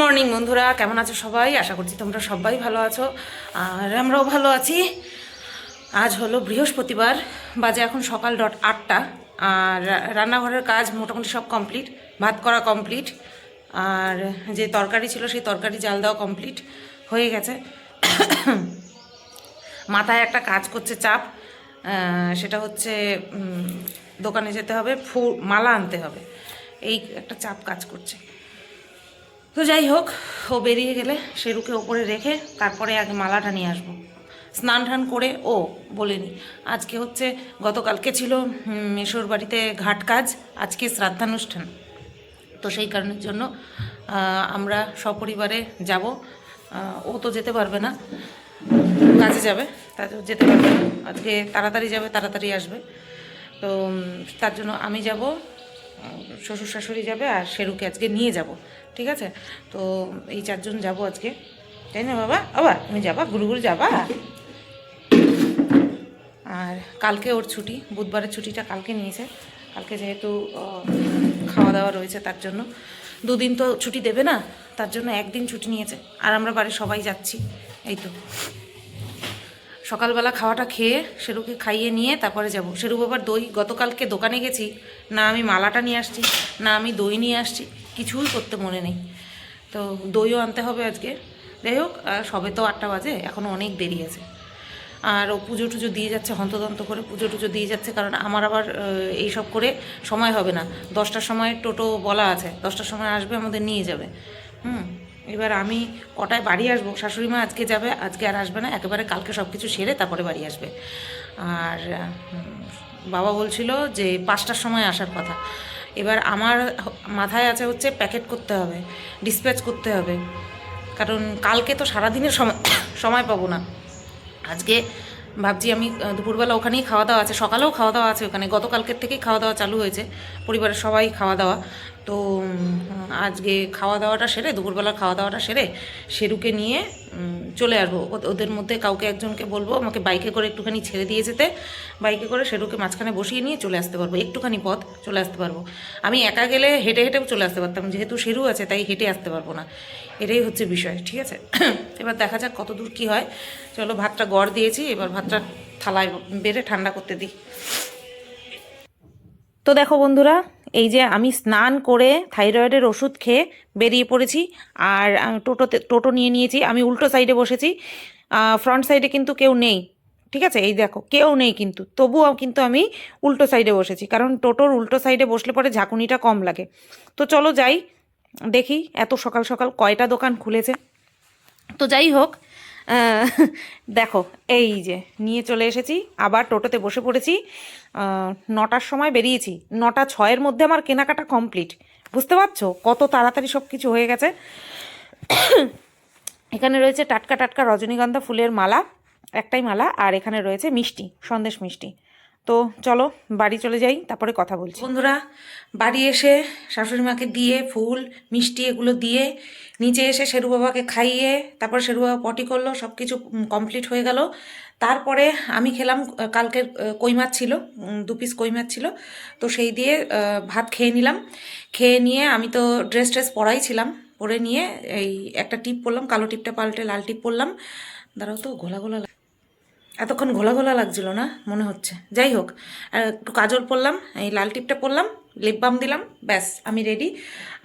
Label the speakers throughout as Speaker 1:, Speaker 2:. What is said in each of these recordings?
Speaker 1: Morning বন্ধুরা, কেমন আছো সবাই? আশা করছি তোমরা সবাই ভালো আছো, আর আমরাও ভালো আছি। আজ হলো বৃহস্পতিবার, বাজে এখন সকাল 8টা। আর রান্নাঘরের কাজ মোটামুটি সব কমপ্লিট, ভাত করা কমপ্লিট, আর যে তরকারি ছিল সেই তরকারি জাল দেওয়া কমপ্লিট হয়ে গেছে। মাথায় একটা কাজ করছে চাপ, সেটা হচ্ছে দোকানে যেতে হবে, মালা আনতে হবে, এই একটা চাপ কাজ করছে। তো যাই হোক, ও বেরিয়ে গেলে শেরুকে ওপরে রেখে তারপরে আগে মালাটা নিয়ে আসবো। স্নান টান করে বলিনি, আজকে হচ্ছে গতকালকে ছিল মেশোর বাড়িতে ঘাট কাজ, আজকে শ্রাদ্ধানুষ্ঠান। তো সেই কারণের জন্য আমরা সপরিবারে যাব। ও তো যেতে পারবে না, কাজে যাবে, তার যেতে পারবে না। আজকে তাড়াতাড়ি যাবে, তাড়াতাড়ি আসবে। তো তার জন্য আমি যাব, শ্বশুর শাশুড়ি যাবে, আর শেরুকে আজকে নিয়ে যাব। ঠিক আছে? তো এই 4 জন যাব আজকে, তাই না বাবা? বাবা তুমি যাবা, গুরু গুরু যাবা? আর কালকে ওর ছুটি, বুধবারের ছুটিটা কালকে নিয়েছে। কালকে যেহেতু খাওয়া দাওয়া রয়েছে, তার জন্য 2 দিন তো ছুটি দেবে না, তার জন্য 1 দিন ছুটি নিয়েছে। আর আমরা বাড়ির সবাই যাচ্ছি। এই তো সকালবেলা খাওয়াটা খেয়ে শেরুকে খাইয়ে নিয়ে তারপরে যাব। শেরু বাবার দই, গতকালকে দোকানে গেছি, না আমি মালাটা নিয়ে আসছি, না আমি দই নিয়ে আসছি, কিছুই করতে মনে নেই। তো দইও আনতে হবে আজকে। যাই হোক, সবে তো 8টা বাজে, এখনও অনেক দেরি আছে। আর ও পুজো টুজো দিয়ে যাচ্ছে, হন্তদন্ত করে পুজো টুজো দিয়ে যাচ্ছে, কারণ আমার আবার এইসব করে সময় হবে না। 10টার সময় টোটো বলা আছে, 10টার সময় আসবে, আমাদের নিয়ে যাবে। এবার আমি কটায় বাড়ি আসবো? শাশুড়ি মা আজকে যাবে, আজকে আর আসবে না, একেবারে কালকে সব কিছু সেরে তারপরে বাড়ি আসবে। আর বাবা বলছিল যে 5টার সময় আসার কথা। এবার আমার মাথায় আছে হচ্ছে প্যাকেট করতে হবে, ডিসপ্যাচ করতে হবে, কারণ কালকে তো সারাদিনের সময় সময় পাবো না। আজকে ভাবছি আমি দুপুরবেলা ওখানেই খাওয়া দাওয়া আছে, সকালেও খাওয়া দাওয়া আছে ওখানে, গতকালকের থেকেই খাওয়া দাওয়া চালু হয়েছে, পরিবারের সবাই খাওয়া দাওয়া। তো আজকে খাওয়া দাওয়াটা সেরে, দুপুরবেলার খাওয়া দাওয়াটা সেরে শেরুকে নিয়ে চলে আসবো। ওদের মধ্যে কাউকে একজনকে বলবো আমাকে বাইকে করে একটুখানি ছেড়ে দিয়ে যেতে, বাইকে করে শেরুকে মাঝখানে বসিয়ে নিয়ে চলে আসতে পারবো, একটুখানি পথ চলে আসতে পারবো। আমি একা গেলে হেঁটে হেঁটেও চলে আসতে পারতাম, যেহেতু শেরু আছে তাই হেঁটে আসতে পারবো না, এটাই হচ্ছে বিষয়। ঠিক আছে? এবার দেখা যাক কত দূর কী হয়। চলো, ভাতটা গড় দিয়েছি, এবার ভাতটা থালায় বেড়ে ঠান্ডা করতে দিই। তো দেখো বন্ধুরা, এই যে আমি স্নান করে থাইরয়েডের ওষুধ খেয়ে বেরিয়ে পড়েছি, আর টোটো নিয়ে নিয়েছি। আমি উল্টো সাইডে বসেছি, ফ্রন্ট সাইডে কিন্তু কেউ নেই। ঠিক আছে? এই দেখো কেউ নেই, কিন্তু তবুও কিন্তু আমি উল্টো সাইডে বসেছি, কারণ টোটোর উল্টো সাইডে বসলে পরে ঝাঁকুনিটা কম লাগে। তো চলো যাই, দেখি এত সকাল সকাল কয়টা দোকান খুলেছে। তো যাই হোক, আহ, দেখো এই যে নিয়ে চলে এসেছি, আবার টোটোতে বসে পড়েছি। 9টার সময় বেরিয়েছি, 9টা 6-এর মধ্যে আমার কেনাকাটা কমপ্লিট। বুঝতে পারছো কত তাড়াতাড়ি সব কিছু হয়ে গেছে? এখানে রয়েছে টাটকা টাটকা রজনীগন্ধা ফুলের মালা, একটাই মালা, আর এখানে রয়েছে মিষ্টি, সন্দেশ মিষ্টি। তো চলো বাড়ি চলে যাই, তারপরে কথা বলছি। বন্ধুরা, বাড়ি এসে শাশুড়ি মাকে দিয়ে ফুল মিষ্টি এগুলো দিয়ে নিচে এসে শেরু বাবাকে খাইয়ে তারপর শেরু বাবা পটি করলো, সব কিছু কমপ্লিট হয়ে গেল। তারপরে আমি খেলাম, কালকের কই মাছ ছিল, 2 পিস কই মাছ ছিল, তো সেই দিয়ে ভাত খেয়ে নিলাম। খেয়ে নিয়ে আমি তো ড্রেস পরাই ছিলাম, পরে নিয়ে এই একটা টিপ পরলাম, কালো টিপটা পাল্টে লাল টিপ পরলাম। দাঁড়াও তো, ঘোলা ঘোলা এতক্ষণ ঘোলা ঘোলা লাগছিল না মনে হচ্ছে। যাই হোক, আর একটু কাজল পরলাম, এই লাল টিপটা পরলাম, লিপ বাম দিলাম, ব্যাস আমি রেডি।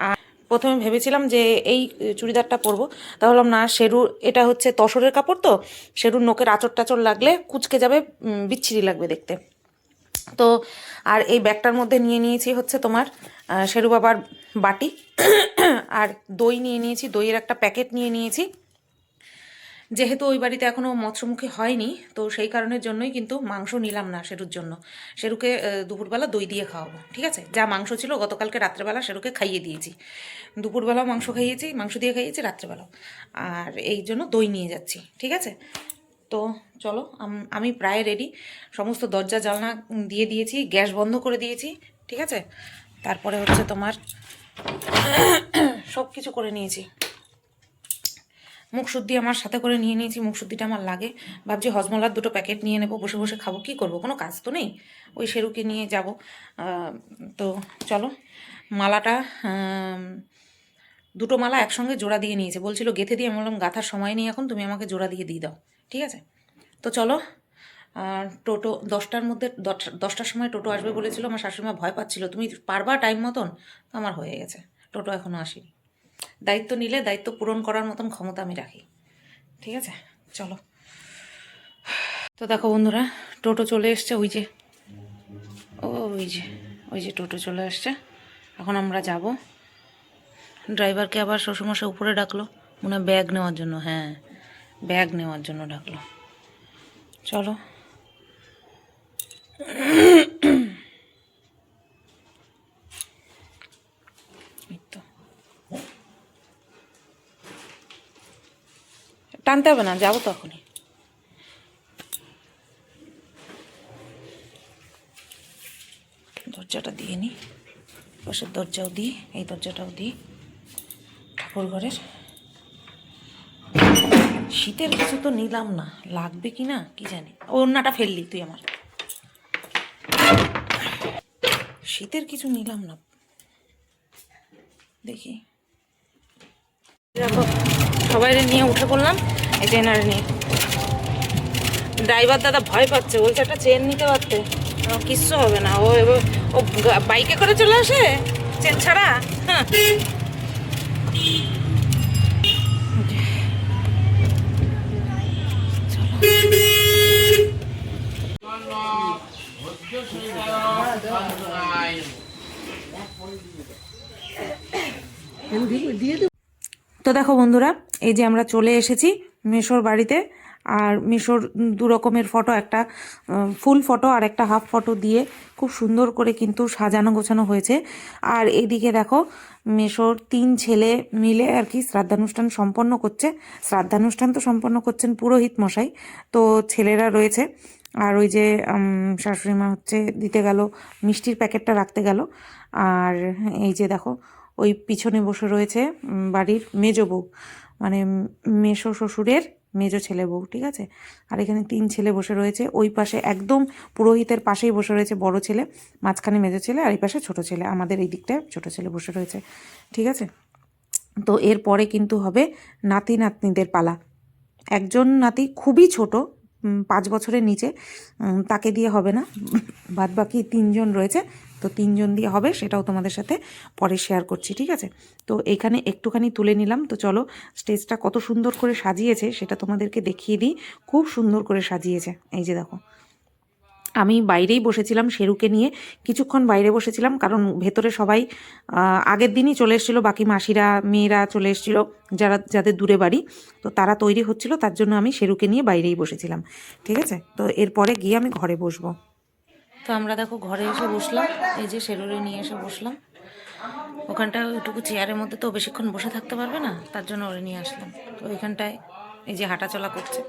Speaker 1: আর প্রথমে ভেবেছিলাম যে এই চুড়িদারটা পরবো, তাহলে না, শেরু এটা হচ্ছে তসরের কাপড়, তো শেরুর নোকের আঁচড় টাচড় লাগলে কুচকে যাবে, বিচ্ছিরি লাগবে দেখতে। তো আর এই ব্যাগটার মধ্যে নিয়ে নিয়েছি হচ্ছে তোমার শেরু বাবার বাটি, আর দই নিয়ে নিয়েছি, দইয়ের একটা প্যাকেট নিয়ে নিয়েছি। যেহেতু ওই বাড়িতে এখনও মৎস্যমুখী হয়নি, তো সেই কারণের জন্যই কিন্তু মাংস নিলাম না শেরুর জন্য। শেরুকে দুপুরবেলা দই দিয়ে খাওয়াবো। ঠিক আছে? যা মাংস ছিল গতকালকে রাত্রেবেলা শেরুকে খাইয়ে দিয়েছি, দুপুরবেলাও মাংস খাইয়েছি, মাংস দিয়ে খাইয়েছি রাত্রেবেলাও, আর এই জন্য দই নিয়ে যাচ্ছি। ঠিক আছে? তো চলো, আমি প্রায় রেডি, সমস্ত দরজা জানলা দিয়ে দিয়েছি, গ্যাস বন্ধ করে দিয়েছি। ঠিক আছে? তারপরে হচ্ছে তোমার সব কিছু করে নিয়েছি। মুখশুদ্ধি আমার সাথে করে নিয়ে নিয়েছি, মুখশুদ্ধিটা আমার লাগে। ভাবছি হজমলার 2টো প্যাকেট নিয়ে নেবো, বসে বসে খাবো, কি করব, কোনো কাজ তো নেই, ওই শেরুকে নিয়ে যাব। তো চলো, মালাটা দুটো মালা একসঙ্গে জোড়া দিয়ে নিয়েছে, বলছিল গেঁথে দিয়ে। আমি বললাম গাঁথার সময় নেই এখন, তুমি আমাকে জোড়া দিয়ে দাও, ঠিক আছে। তো চলো, টোটো 10টার মধ্যে 10টার সময় টোটো আসবে বলেছিল। আমার শাশুড়িমা ভয় পাচ্ছিল, তুমি পারবা টাইম মতন? আমার হয়ে গেছে, টোটো এখনও আসেনি। দায়িত্ব নিলে দায়িত্ব পূরণ করার মতন ক্ষমতা আমি রাখি, ঠিক আছে। চলো, তো দেখো বন্ধুরা, টোটো চলে এসছে, ওই যে ওই যে টোটো চলে আসছে। এখন আমরা যাব। ড্রাইভারকে আবার শ্বশুরমশাই উপরে ডাকলো, মনে হয় ব্যাগ নেওয়ার জন্য। হ্যাঁ, ব্যাগ নেওয়ার জন্য ডাকলো। চলো, টানতে হবে না, যাবো তো এখনই। দরজাটা দিয়ে নিই, পাশের দরজাও দিই, এই দরজাটাও দিই, ঠাকুর ঘরের। শীতের কিছু তো নিলাম না, লাগবে কি না কি জানি। ওড়নাটা ফেললি তুই আমার। শীতের কিছু নিলাম না, দেখি। দেখো, সবাই নিয়ে উঠে পড়লাম, এই চেনারে নিয়ে। ড্রাইভার দাদা ভয় পাচ্ছে, বলছে একটা চেন নিতে পারতে। কিচ্ছু হবে না, ও বাইকে করে চলে আসে চেন ছাড়া। হ্যাঁ, তো দেখো বন্ধুরা, এই যে আমরা চলে এসেছি মেশোর বাড়িতে। আর মেশোর দু রকমের ফটো, একটা ফুল ফটো আর একটা হাফ ফটো দিয়ে খুব সুন্দর করে কিন্তু সাজানো গোছানো হয়েছে। আর এইদিকে দেখো, মেশোর 3 ছেলে মিলে আর কি শ্রাদ্ধানুষ্ঠান সম্পন্ন করছে। শ্রাদ্ধানুষ্ঠান তো সম্পন্ন করছেন পুরোহিত মশাই, তো ছেলেরা রয়েছে। আর ওই যে শাশুড়ি মা হচ্ছে দিতে গেল, মিষ্টির প্যাকেটটা রাখতে গেল। আর এই যে দেখো, ওই পিছনে বসে রয়েছে বাড়ির মেজো বউ, মানে মেশো শ্বশুরের মেজো ছেলে বউ, ঠিক আছে। আর এখানে 3 ছেলে বসে রয়েছে। ওই পাশে একদম পুরোহিতের পাশেই বসে রয়েছে বড় ছেলে, মাঝখানে মেজো ছেলে, আর এই পাশে ছোটো ছেলে। আমাদের এই দিকটায় ছোটো ছেলে বসে রয়েছে, ঠিক আছে। তো এরপরে কিন্তু হবে নাতি নাতনিদের পালা। একজন নাতি খুবই ছোট, 5 বছরের নিচে, তাকে দিয়ে হবে না। বাদ বাকি 3জন রয়েছে, তো 3জন দিয়ে হবে, সেটাও তোমাদের সাথে পরে শেয়ার করছি, ঠিক আছে। তো এইখানে একটুখানি তুলে নিলাম। তো চলো, স্টেজটা কত সুন্দর করে সাজিয়েছে সেটা তোমাদেরকে দেখিয়ে দিই। খুব সুন্দর করে সাজিয়েছে, এই যে দেখো। আমি বাইরেই বসেছিলাম শেরুকে নিয়ে, কিছুক্ষণ বাইরে বসেছিলাম, কারণ ভেতরে সবাই আগের দিনই চলে এসেছিলো, বাকি মাসিরা মেয়েরা চলে এসেছিলো, যাদের দূরে বাড়ি, তো তারা তৈরি হচ্ছিল, তার জন্য আমি শেরুকে নিয়ে বাইরেই বসেছিলাম, ঠিক আছে। তো এরপরে গিয়ে আমি ঘরে বসবো। তো আমরা দেখো ঘরে এসে বসলাম, এই যে শেরুরে নিয়ে এসে বসলাম। ওখানটায় ওইটুকু চেয়ারের মধ্যে তো বেশিক্ষণ বসে থাকতে পারবে না, তার জন্য ওরে নিয়ে আসলাম। তো ওইখানটায় এই যে হাঁটাচলা করছে,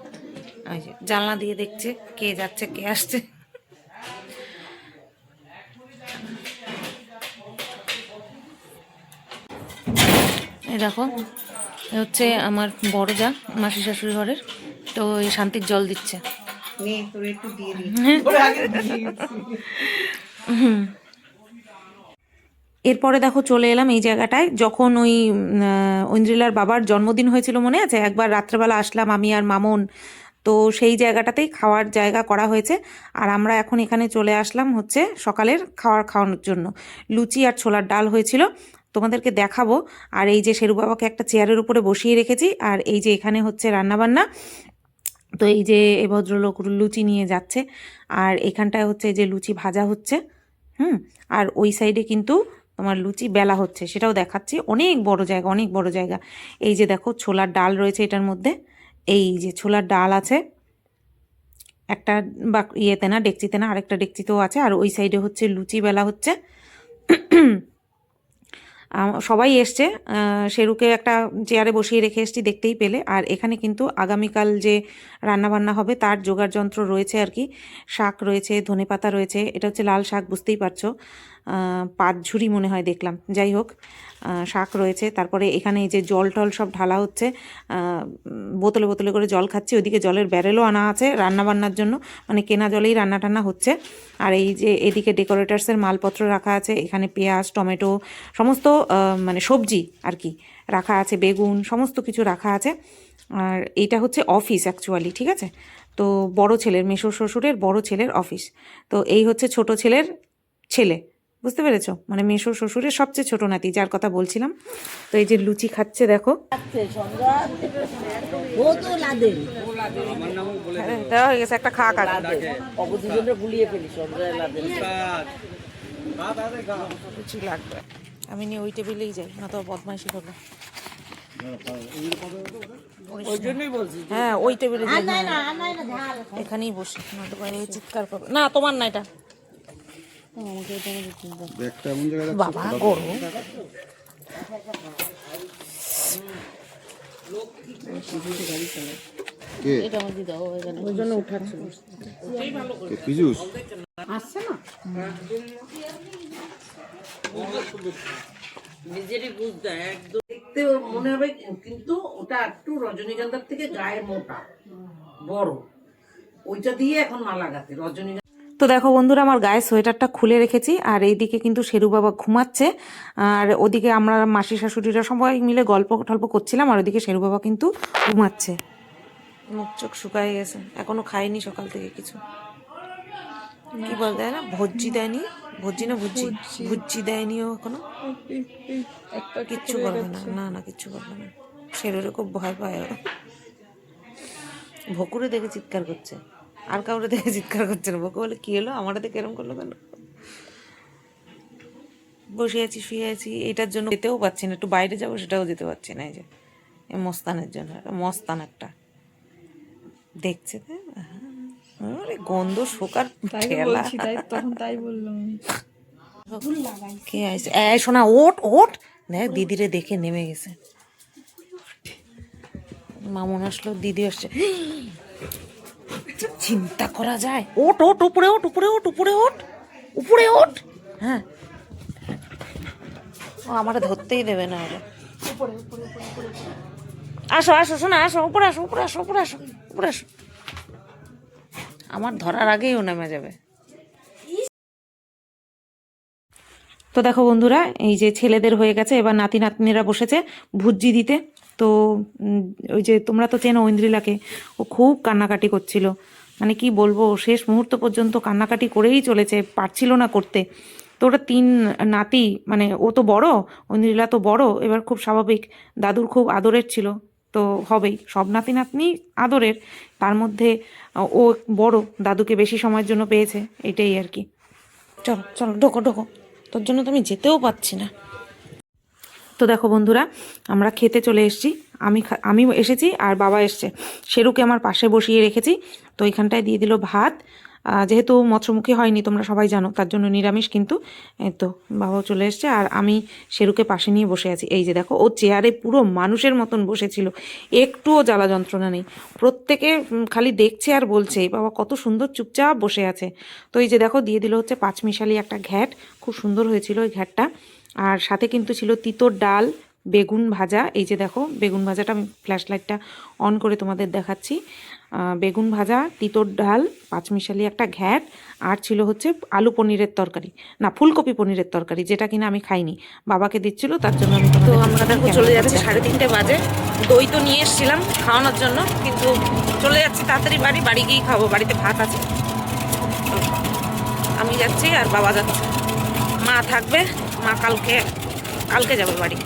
Speaker 1: এই যে জানলা দিয়ে দেখছে কে যাচ্ছে কে আসছে। এই দেখো, হচ্ছে আমার বড় যা, মাসি শাশুড়ি ঘরের, তো এই শান্তির জল দিচ্ছে। এরপরে দেখো চলে এলাম এই জায়গাটায়, যখন ওই ঐন্দ্রিলার বাবার জন্মদিন হয়েছিল, মনে আছে? একবার রাত্রেবেলা আসলাম আমি আর মামুন, তো সেই জায়গাটাতেই খাওয়ার জায়গা করা হয়েছে। আর আমরা এখন এখানে চলে আসলাম হচ্ছে সকালের খাওয়ানোর জন্য। লুচি আর ছোলার ডাল হয়েছিল, তোমাদেরকে দেখাবো। আর এই যে শেরু বাবাকে একটা চেয়ারের উপরে বসিয়ে রেখেছি, আর এই যে এখানে হচ্ছে রান্নাবান্না। তো এই যে এই ভদ্রলোক লুচি নিয়ে যাচ্ছে, আর এখানটায় হচ্ছে যে লুচি ভাজা হচ্ছে, আর ওই সাইডে কিন্তু তোমার লুচি বেলা হচ্ছে, সেটাও দেখাচ্ছি। অনেক বড় জায়গা, অনেক বড় জায়গা। এই যে দেখো, ছোলার ডাল রয়েছে এটার মধ্যে, এই যে ছোলার ডাল আছে একটা, বা ইয়েতে না, ডেকচিতে না, আরেকটা ডেকচিতেও আছে। আর ওই সাইডে হচ্ছে লুচি বেলা হচ্ছে। সবাই এসছে, শেরুকে একটা চেয়ারে বসিয়ে রেখে এসছি, দেখতেই পেলে। আর এখানে কিন্তু আগামীকাল যে রান্নাবান্না হবে তার জোগাড় যন্ত্র রয়েছে আর কি। শাক রয়েছে, ধনেপাতা রয়েছে, এটা হচ্ছে লাল শাক, বুঝতেই পারছো। পাঁচ ঝুড়ি মনে হয় দেখলাম, যাই হোক শাক রয়েছে। তারপরে এখানে এই যে জল টল সব ঢালা হচ্ছে, বোতলে বোতলে করে জল খাচ্ছি। ওইদিকে জলের ব্যারেলও আনা আছে রান্নাবান্নার জন্য, মানে কেনা জলেই রান্না টান্না হচ্ছে। আর এই যে এদিকে ডেকোরেটার্সের মালপত্র রাখা আছে, এখানে পেঁয়াজ টমেটো সমস্ত মানে সবজি আর কি রাখা আছে, বেগুন সমস্ত কিছু রাখা আছে। আর এইটা হচ্ছে অফিস অ্যাকচুয়ালি, ঠিক আছে। তো বড় ছেলের, মেসো শ্বশুরের বড় ছেলের অফিস। তো এই হচ্ছে ছোট ছেলের ছেলে, বুঝতে পেরেছো, মানে মেসো শ্বশুরের সবচেয়ে ছোট নাতি যার কথা বলছিলাম। তো এই যে লুচি খাচ্ছে দেখো, দেওয়া হয়ে গেছে একটা খাক আগে। লুচি লাগবে, আমি নিয়ে ওই টেবিলেই যাই, না তো বদমাইশি করবে। হ্যাঁ ওই টেবিলে এখানেই বসে, না তো বাইরে চিৎকার করবে। না তোমার না এটা, বাবা গরম।
Speaker 2: দেখতে মনে হবে, কিন্তু ওটা একটু রজনীগন্ধার থেকে গায়ে মোটা বড়, ওইটা দিয়ে এখন মালা গাঁথে রজনীগন্ধা।
Speaker 1: তো দেখো বন্ধুরা, আমার গায়ে সোয়েটারটা খুলে রেখেছি, আর এইদিকে কিন্তু শেরু বাবা ঘুমাচ্ছে, আর ওদিকে আমরা মাসি শাশুড়িরা সবাই মিলে গল্প টল্প করছিলাম, আর ওদিকে শেরু বাবা কিন্তু ঘুমাচ্ছে। মুখ চোখ শুকায় গেছে, এখনো খাইনি সকাল থেকে কিছু। কি বল দেয় না, ভজ্জি দেয়নি, ভজ্জি না ভুজ্জি, ভুজ্জি দেয়নি ও এখনো, কিচ্ছু করবে না, না না কিচ্ছু করবে না। শেরুরে খুব ভয় পায় ও। ভকুরে দেখে চিৎকার করছে, আর কাউরে দেখে চিৎকার করছে না। বকে বলে কি হলো, আমার দেখে এরম করলো কেন? বসে আছি, শুয়ে আছি, এটার জন্য যেতেও পারছি না, একটু বাইরে যাবো সেটাও যেতে পারছি না। এই যে এই মস্তানের জন্য, মস্তান একটা দেখছে, আরে গন্ধ শোকার ঠেলা।
Speaker 3: তাই বললাম
Speaker 1: কে আইছে? শোনা, ওট ওট, দেখ দিদিরে দেখে নেমে গেছে। মামুন আসলো, দিদি আসছে, চিন্তা করা যায়। ওট ওট, উপরে ওট, উপরে ওট, উপরে ওট, উপরে ওট। হ্যাঁ ও আমার ধরতেই দেবে না ওরা। আসো আসো শোনা, আসো উপরে আসো, উপরে আসো, উপরে আসো, উপরে আসো। আমার ধরার আগেই ও নেমে যাবে। তো দেখো বন্ধুরা, এই যে ছেলেদের হয়ে গেছে, এবার নাতি নাতনিরা বসেছে ভুজ্জি দিতে। তো ওই যে তোমরা তো চেনো ঐন্দ্রিলাকে, ও খুব কান্নাকাটি করছিল, মানে কি বলবো, শেষ মুহূর্ত পর্যন্ত কান্নাকাটি করেই চলেছে, পারছিল না করতে। তো ওটা তিন নাতি, মানে ও তো বড়, ঐন্দ্রিলা তো বড়, এবার খুব স্বাভাবিক, দাদুর খুব আদরের ছিল, তো হবেই, সব নাতি নাতনি আদরের, তার মধ্যে ও বড়, দাদুকে বেশি সময়ের জন্য পেয়েছে, এটাই আর কি। চলো চলো ঢোকো ঢোকো, তোর জন্য তো আমি যেতেও পাচ্ছি না। তো দেখো বন্ধুরা, আমরা খেতে চলে এসেছি, আমি এসেছি আর বাবা এসছে, শেরুকে আমার পাশে বসিয়ে রেখেছি। তো এখানটায় দিয়ে দিল ভাত, যেহেতু মৎস্যমুখী হয়নি তোমরা সবাই জানো, তার জন্য নিরামিষ, কিন্তু তো বাবাও চলে এসছে, আর আমি শেরুকে পাশে নিয়ে বসে আছি। এই যে দেখো, ও চেয়ারে পুরো মানুষের মতন বসেছিল, একটুও জ্বালা যন্ত্রণা নেই, প্রত্যেকে খালি দেখছে আর বলছে বাবা কত সুন্দর চুপচাপ বসে আছে। তো এই যে দেখো, দিয়ে দিল হচ্ছে পাঁচমিশালি একটা ঘ্যাট, খুব সুন্দর হয়েছিল ওই ঘ্যাটটা। আর সাথে কিন্তু ছিল তিতর ডাল, বেগুন ভাজা। এই যে দেখো বেগুন ভাজাটা, আমি ফ্ল্যাশ লাইটটা অন করে তোমাদের দেখাচ্ছি। বেগুন ভাজা, তিতর ডাল, পাঁচমিশালি একটা ঘ্যাট, আর ছিল হচ্ছে আলু পনিরের তরকারি, না ফুলকপি পনিরের তরকারি, যেটা কিনা আমি খাইনি, বাবাকে দিচ্ছিল, তার জন্য আমি। তো আমরা দেখো চলে যাচ্ছি, 3:30 বাজে। দই তো নিয়ে এসেছিলাম খাওয়ানোর জন্য, কিন্তু চলে যাচ্ছি তাড়াতাড়ি বাড়ি, বাড়ি গিয়েই খাবো, বাড়িতে ভাত আছে। আমি যাচ্ছি আর বাবা যাচ্ছে, মা থাকবে, মা কালকে যাবে বাড়ি।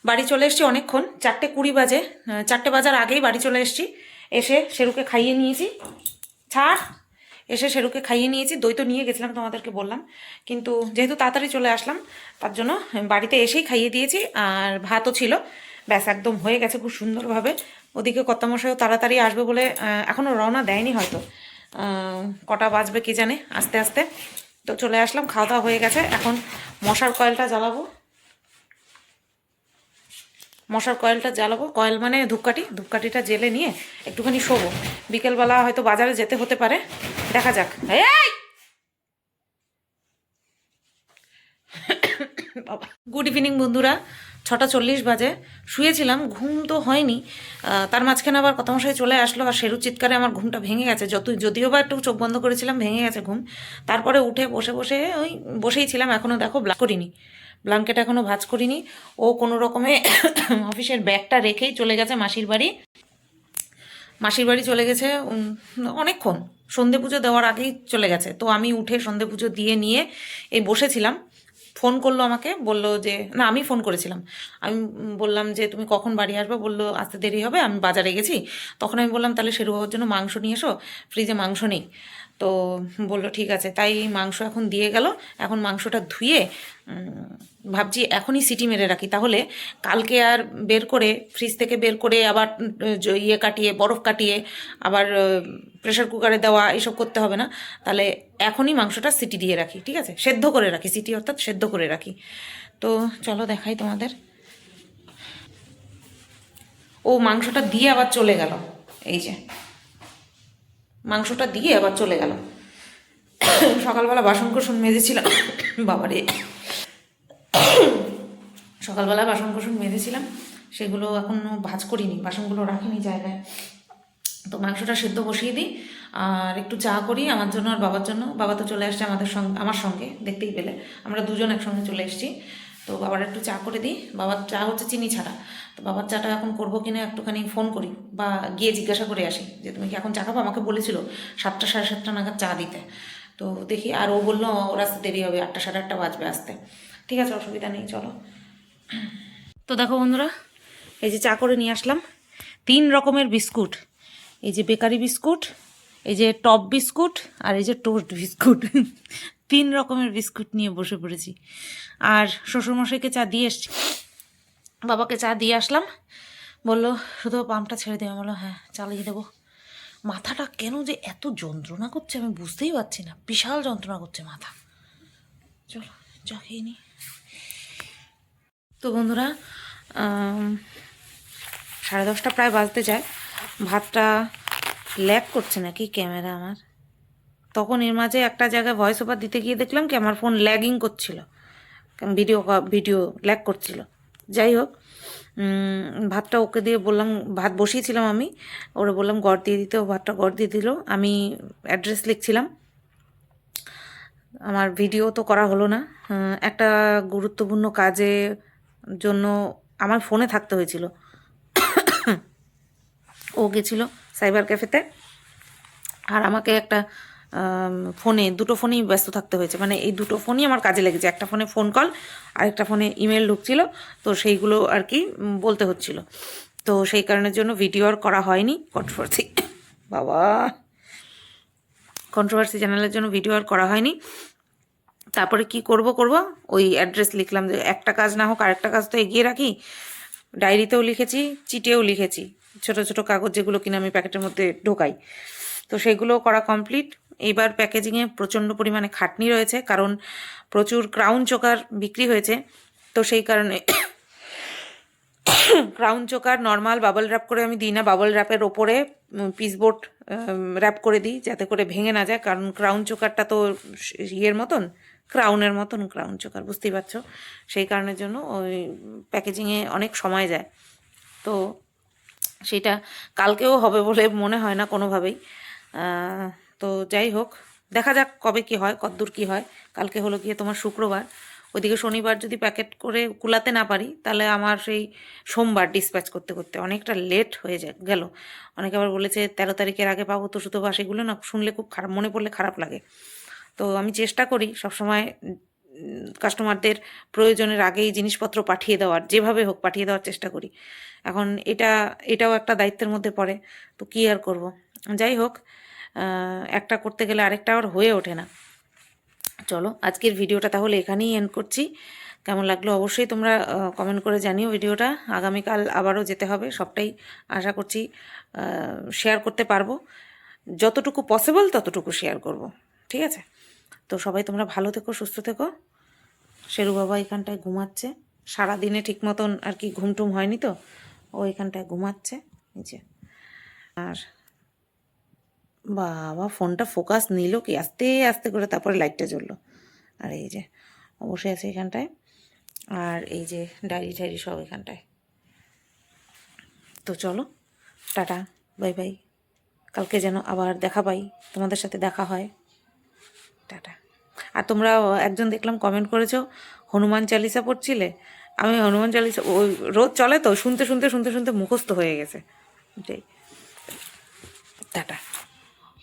Speaker 1: বাড়ি চলে এসছি অনেকক্ষণ, 4:20 বাজে, 4টে বাজার আগেই বাড়ি চলে এসছি। এসে শেরুকে খাইয়ে নিয়েছি, এসে শেরুকে খাইয়ে নিয়েছি। দই তো নিয়ে গেছিলাম তোমাদেরকে বললাম, কিন্তু যেহেতু তাড়াতাড়ি চলে আসলাম, তার জন্য বাড়িতে এসেই খাইয়ে দিয়েছি, আর ভাতও ছিল, ব্যাস একদম হয়ে গেছে খুব সুন্দরভাবে। ওদিকে কর্তামশাইও তাড়াতাড়ি আসবে বলে এখনও রওনা দেয়নি, হয়তো কটা বাজবে কে জানে, আস্তে আস্তে। তো চলে আসলাম, খাওয়া দাওয়া হয়ে গেছে, এখন মশার কয়েলটা জ্বালাবো, কয়েল মানে ধূপকাঠিটা জেলে নিয়ে একটুখানি শোবো, বিকেলবেলা হয়তো বাজারে যেতে হতে পারে, দেখা যাক। এই বাবা, গুড ইভিনিং বন্ধুরা। 6:40 বাজে, শুয়েছিলাম, ঘুম তো হয়নি। তার মাঝখানে আবার কর্তামশাই চলে আসলো, আর শেরুর চিৎকারে আমার ঘুমটা ভেঙে গেছে। যদিও বা একটু চোখ বন্ধ করেছিলাম, ভেঙে গেছে ঘুম। তারপরে উঠে বসে বসে ওই বসেই ছিলাম, এখনও দেখো করিনি, ব্ল্যাঙ্কেট এখনও ভাঁজ করিনি। ও কোনো রকমে অফিসের ব্যাগটা রেখেই চলে গেছে মাসির বাড়ি। মাসির বাড়ি চলে গেছে অনেকক্ষণ, সন্ধে পুজো দেওয়ার আগেই চলে গেছে। তো আমি উঠে সন্ধে পুজো দিয়ে নিয়ে এই বসেছিলাম। ফোন করলো আমাকে, বলল যে, না আমি ফোন করেছিলাম। আমি বললাম যে তুমি কখন বাড়ি আসবে, বললো আসতে দেরি হবে, আমি বাজারে গেছি। তখন আমি বললাম তাহলে শেরু বাবার জন্য মাংস নিয়ে এসো, ফ্রিজে মাংস নেই। তো বললো ঠিক আছে, তাই মাংস এখন দিয়ে গেল। এখন মাংসটা ধুয়ে ভাবছি এখনই সিটি মেরে রাখি, তাহলে কালকে আর বের করে ফ্রিজ থেকে বের করে আবার ইয়ে কাটিয়ে বরফ কাটিয়ে আবার প্রেশার কুকারে দেওয়া এসব করতে হবে না। তাহলে এখনই মাংসটা সিটি দিয়ে রাখি, ঠিক আছে, সেদ্ধ করে রাখি, সিটি অর্থাৎ সেদ্ধ করে রাখি। তো চলো দেখাই তোমাদের। ও মাংসটা দিয়ে আবার চলে গেল, এই যে মাংসটা দিয়ে আবার চলে গেল। সকালবেলা বাসন কোসন মেজেছিলাম, বাবারে, সকালবেলা বাসন কোসন মেজেছিলাম, সেগুলো এখনও ভাঁজ করিনি, বাসনগুলো রাখিনি জায়গায়। তো মাংসটা সেদ্ধ বসিয়ে দিই, আর একটু চা করি আমার জন্য আর বাবার জন্য। বাবা তো চলে আসছে আমার সঙ্গে, দেখতেই পেলে আমরা দুজন একসঙ্গে চলে এসেছি। তো বাবার একটু চা করে দিই। বাবার চা হচ্ছে চিনি ছাড়া। তো বাবার চাটা এখন করবো কিনা একটুখানি ফোন করি বা গিয়ে জিজ্ঞাসা করে আসি যে তুমি কি এখন চা খাবো। আমাকে বলেছিল 7টা 7:30 নাগাদ চা দিতে। তো দেখি, আর ও বললো ওর আসতে দেরি হবে, 8টা 8:30 বাজবে আসতে। ঠিক আছে, অসুবিধা নেই, চলো। তো দেখো বন্ধুরা, এই যে চা করে নিয়ে আসলাম 3 রকমের বিস্কুট। এই যে বেকারি বিস্কুট, এই যে টপ বিস্কুট, আর এই যে টোস্ট বিস্কুট। 3 রকমের বিস্কুট নিয়ে বসে পড়েছি। আর শ্বশুরমশাইকে চা দিয়ে এসছি, বাবাকে চা দিয়ে আসলাম। বললো শুধু পাম্পটা ছেড়ে দেবে। বললো হ্যাঁ চালিয়ে দেবো। মাথাটা কেন যে এত যন্ত্রণা করছে আমি বুঝতেই পারছি না, বিশাল যন্ত্রণা করছে মাথা। চলো চা খেয়ে নিই। তো বন্ধুরা, 10:30 প্রায় বাজতে যায়। ভাতটা ল্যাগ করছে নাকি ক্যামেরা আমার। তখন এর মাঝে একটা জায়গায় ভয়েস ওভার দিতে গিয়ে দেখলাম কি আমার ফোন ল্যাগিং করছিল, ভিডিও ল্যাগ করছিল। যাই হোক, ভাতটা ওকে দিয়ে বললাম, ভাত বসিয়েছিলাম আমি, ওরা বললাম গড় দিয়ে দিতে, ও ভাতটা গড় দিয়ে দিল। আমি অ্যাড্রেস লিখছিলাম, আমার ভিডিও তো করা হলো না। একটা গুরুত্বপূর্ণ কাজে জন্য আমার ফোনে থাকতে হয়েছিল। ও গেছিল সাইবার ক্যাফেতে, আর আমাকে একটা ফোনে, দুটো ফোনেই ব্যস্ত থাকতে হয়েছে। মানে এই দুটো ফোনই আমার কাজে লেগেছে, একটা ফোনে ফোন কল আর একটা ফোনে ইমেল ঢুকছিল। তো সেইগুলো আর কি বলতে হচ্ছিল। তো সেই কারণের জন্য ভিডিও আর করা হয়নি। কন্ট্রোভার্সি চ্যানেলের জন্য ভিডিও আর করা হয়নি। তারপরে কি করব ওই অ্যাড্রেস লিখলাম যে একটা কাজ না হোক আরেকটা কাজ তো এগিয়ে রাখি। ডায়েরিতেও লিখেছি, চিটেও লিখেছি, ছোট ছোট কাগজ যেগুলো কিনা আমি প্যাকেটের মধ্যে ঢোকাই। তো সেগুলো করা কমপ্লিট। এইবার প্যাকেজিংয়ে প্রচণ্ড পরিমাণে খাটনি রয়েছে, কারণ প্রচুর ক্রাউন চোকার বিক্রি হয়েছে। তো সেই কারণে crown choker normal bubble wrap করে আমি দিই না, বাবল র্যাপের ওপরে পিসবোর্ড র্যাপ করে দিই যাতে করে ভেঙে না যায়। কারণ ক্রাউন চোকারটা তো ইয়ের মতন, ক্রাউনের মতন ক্রাউন চোকার, বুঝতেই পারছো। সেই কারণের জন্য ওই প্যাকেজিংয়ে অনেক সময় যায়। তো সেটা কালকেও হবে বলে মনে হয় না কোনোভাবেই। তো যাই হোক, দেখা যাক কবে কি হয়, কতদূর কি হয়। কালকে হলো গিয়ে তোমার শুক্রবার, ওইদিকে শনিবার যদি প্যাকেট করে কুলাতে না পারি তাহলে আমার সেই সোমবার ডিসপ্যাচ করতে করতে অনেকটা লেট হয়ে গেল। অনেকে আবার বলেছে 13 তারিখের আগে পাবো, তো শুধু বা সেগুলো না শুনলে খুব খারাপ, মনে পড়লে খারাপ লাগে। তো আমি চেষ্টা করি সবসময় কাস্টমারদের প্রয়োজনের আগেই জিনিসপত্র পাঠিয়ে দেওয়ার, যেভাবে হোক পাঠিয়ে দেওয়ার চেষ্টা করি। এখন এটাও একটা দায়িত্বের মধ্যে পড়ে, তো কী আর করব। যাই হোক, একটা করতে গেলে আরেকটা আর হয়ে ওঠে না। চলো আজকের ভিডিওটা তাহলে এখানেই এন্ড করছি। কেমন লাগলো অবশ্যই তোমরা কমেন্ট করে জানিও ভিডিওটা। আগামীকাল আবারও যেতে হবে, সবটাই আশা করছি শেয়ার করতে পারবো, যতটুকু পসিবল ততটুকু শেয়ার করব, ঠিক আছে। তো সবাই তোমরা ভালো থেকো, সুস্থ থেকো। শেরু বাবা এখানটায় ঘুমাচ্ছে, সারাদিনে ঠিক মতন আর কি ঘুমটুম হয়নি, তো ও এখানটায় ঘুমাচ্ছে নিচে। আর বাবা ফোনটা ফোকাস নিল কি, আস্তে আস্তে করে তারপরে লাইটটা জ্বললো। আর এই যে অবশ্যই আছে এখানটায়। আর এই যে ডায়েরি টায়েরি সব এখানটায়। তো চলো, টাটা, বাই বাই। কালকে যেন আবার দেখা পাই, তোমাদের সাথে দেখা হয়। টাটা। আর তোমরা একজন দেখলাম কমেন্ট করেছো হনুমান চালিসা পড়ছিলে। আমি হনুমান চালিসা ওই রোজ চলে তো, শুনতে শুনতে শুনতে শুনতে মুখস্থ হয়ে গেছে। টাটা।